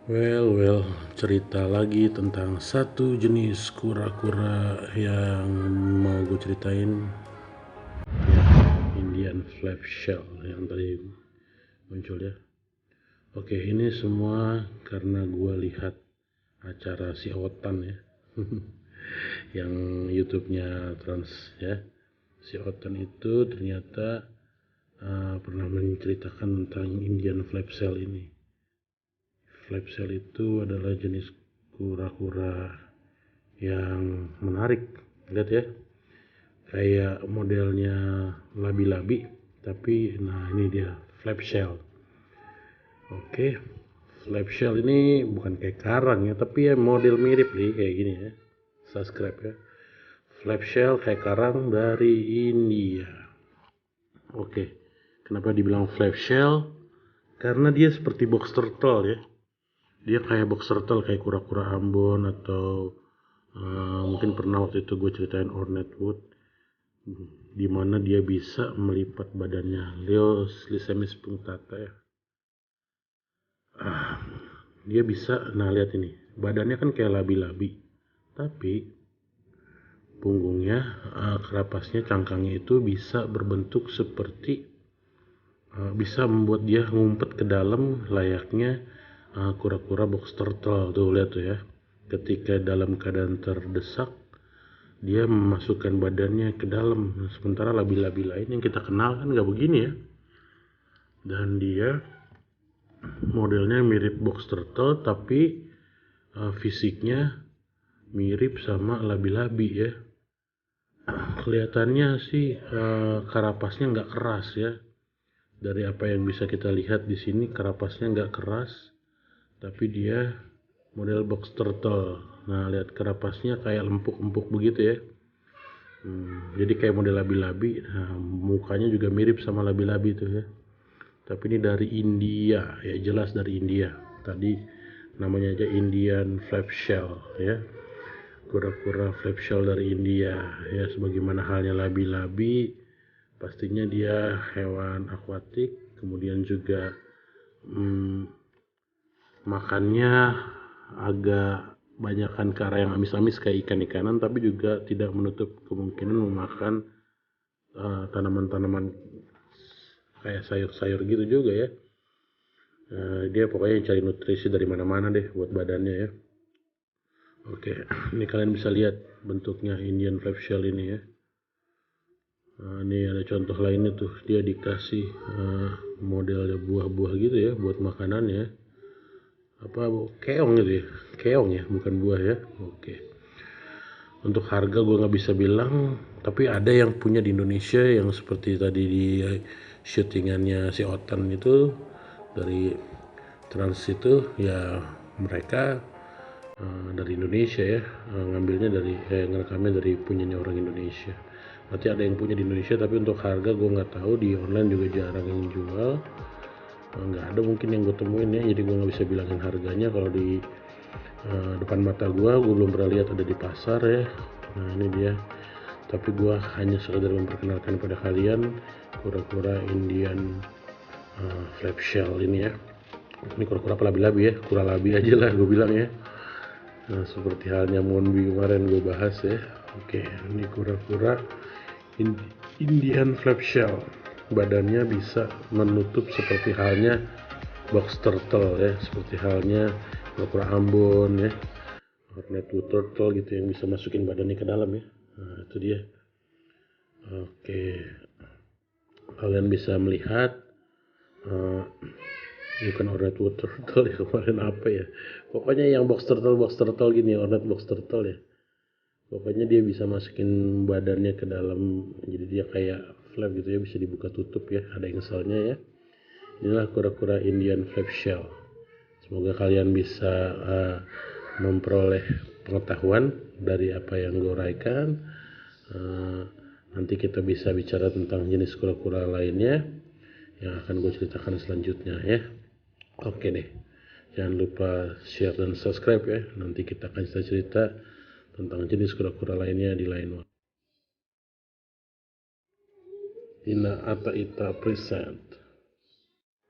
Well, cerita lagi tentang satu jenis kura-kura yang mau gue ceritain, ya, Indian Flap Shell yang tadi muncul ya. Oke, ini semua karena gue lihat acara si Otan ya, yang YouTube-nya Trans ya. Si Otan itu ternyata pernah menceritakan tentang Indian Flap Shell ini. Flap shell itu adalah jenis kura-kura yang menarik. Lihat ya, kayak modelnya labi-labi, tapi nah ini dia flap shell. Oke, flap shell ini bukan kayak karang ya, tapi ya model mirip nih kayak gini ya. Subscribe ya. Flap shell kayak karang dari India. Oke, kenapa dibilang flap shell? Karena dia seperti box turtle ya. Dia kayak box turtle, kayak kura-kura Ambon atau mungkin pernah waktu itu gue ceritain Ornate Wood, di mana dia bisa melipat badannya. Lysemis punctata ya. Dia bisa, nah lihat ini, badannya kan kayak labi-labi, tapi punggungnya, kerapasnya, cangkangnya itu bisa berbentuk seperti bisa membuat dia ngumpet ke dalam layaknya kura-kura box turtle. Tuh lihat tuh ya, ketika dalam keadaan terdesak dia memasukkan badannya ke dalam. Sementara labi-labi lain yang kita kenal kan nggak begini ya. Dan dia modelnya mirip box turtle, tapi fisiknya mirip sama labi-labi ya. Kelihatannya sih karapasnya nggak keras ya. Dari apa yang bisa kita lihat di sini, karapasnya nggak keras, tapi dia model box turtle. Nah, lihat karapasnya kayak empuk-empuk begitu ya. Jadi kayak model labi-labi. Nah, mukanya juga mirip sama labi-labi itu ya. Tapi ini dari India ya, jelas dari India. Tadi namanya aja Indian Flap Shell ya. Kura-kura flap shell dari India ya, sebagaimana halnya labi-labi, pastinya dia hewan akuatik. Kemudian juga makannya agak banyakkan ke arah yang amis-amis kayak ikan-ikanan, tapi juga tidak menutup kemungkinan memakan tanaman-tanaman kayak sayur-sayur gitu juga ya. Dia pokoknya cari nutrisi dari mana-mana deh buat badannya ya. Oke, ini kalian bisa lihat bentuknya Indian Flap Shell ini ya. Ini ada contoh lainnya tuh, dia dikasih modelnya buah-buah gitu ya buat makanan ya. Apa keong gitu ya, keong ya, bukan buah ya. Oke, untuk harga gue nggak bisa bilang, tapi ada yang punya di Indonesia yang seperti tadi di syutingannya si Otan itu dari Trans itu ya. Mereka dari Indonesia ya, ngambilnya dari ngerekamnya dari punyanya orang Indonesia. Berarti ada yang punya di Indonesia, tapi untuk harga gue nggak tahu, di online juga jarang yang jual. Nggak ada mungkin yang gue temuin ya, jadi gue nggak bisa bilangin harganya. Kalau di depan mata gue belum pernah lihat ada di pasar ya. Nah ini dia, tapi gue hanya sekedar memperkenalkan pada kalian kura-kura Indian Flap Shell ini ya. Ini kura-kura apa labi-labi ya, kura labi aja lah gue bilang ya. Nah, seperti halnya Monbi kemarin gue bahas ya. Oke, ini kura-kura Indian Flap Shell. Badannya bisa menutup seperti halnya box turtle ya, seperti halnya kura-kura Ambon ya, Hornet turtle gitu, yang bisa masukin badannya ke dalam ya. Nah, itu dia. Oke, kalian bisa melihat bukan Hornet turtle ya, kemarin apa ya, pokoknya yang box turtle gini, Hornet box turtle ya. Pokoknya dia bisa masukin badannya ke dalam, jadi dia kayak flap gitu ya, bisa dibuka tutup ya, ada engselnya ya. Inilah kura-kura Indian Flap Shell. Semoga kalian bisa memperoleh pengetahuan dari apa yang gue uraikan. Nanti kita bisa bicara tentang jenis kura-kura lainnya yang akan gue ceritakan selanjutnya ya. Oke deh, jangan lupa share dan subscribe ya. Nanti kita akan cerita tentang jenis kura-kura lainnya di lain waktu. Ina Ata Ita present.